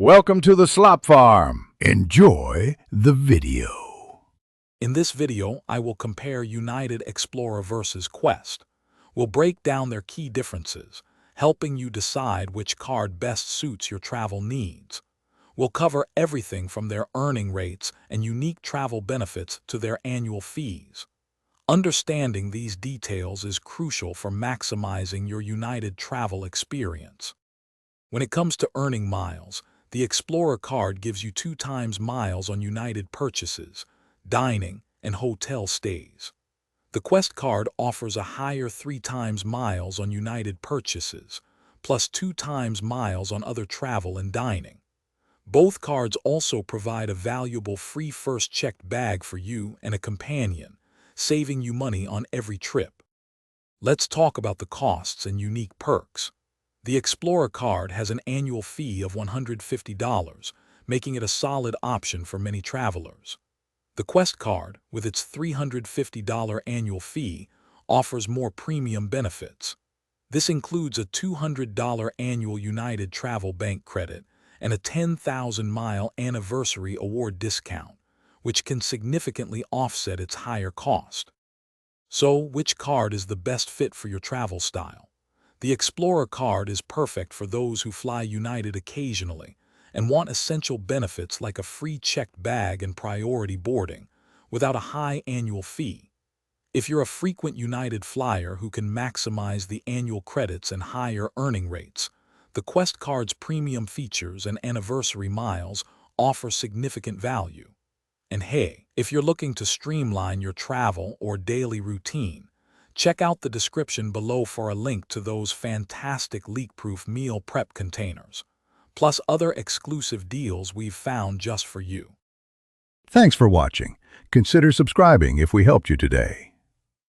Welcome to the Slop Farm. Enjoy the video. In this video, I will compare United Explorer versus Quest. We'll break down their key differences, helping you decide which card best suits your travel needs. We'll cover everything from their earning rates and unique travel benefits to their annual fees. Understanding these details is crucial for maximizing your United travel experience. When it comes to earning miles, the Explorer card gives you 2 times miles on United purchases, dining, and hotel stays. The Quest card offers a higher 3 times miles on United purchases, plus 2 times miles on other travel and dining. Both cards also provide a valuable free first checked bag for you and a companion, saving you money on every trip. Let's talk about the costs and unique perks. The Explorer card has an annual fee of $150, making it a solid option for many travelers. The Quest card, with its $350 annual fee, offers more premium benefits. This includes a $200 annual United Travel Bank credit and a 10,000-mile anniversary award discount, which can significantly offset its higher cost. So, which card is the best fit for your travel style? The Explorer card is perfect for those who fly United occasionally and want essential benefits like a free checked bag and priority boarding, without a high annual fee. If you're a frequent United flyer who can maximize the annual credits and higher earning rates, the Quest card's premium features and anniversary miles offer significant value. And hey, if you're looking to streamline your travel or daily routine, check out the description below for a link to those fantastic leak-proof meal prep containers, plus other exclusive deals we've found just for you. Thanks for watching. Consider subscribing if we helped you today.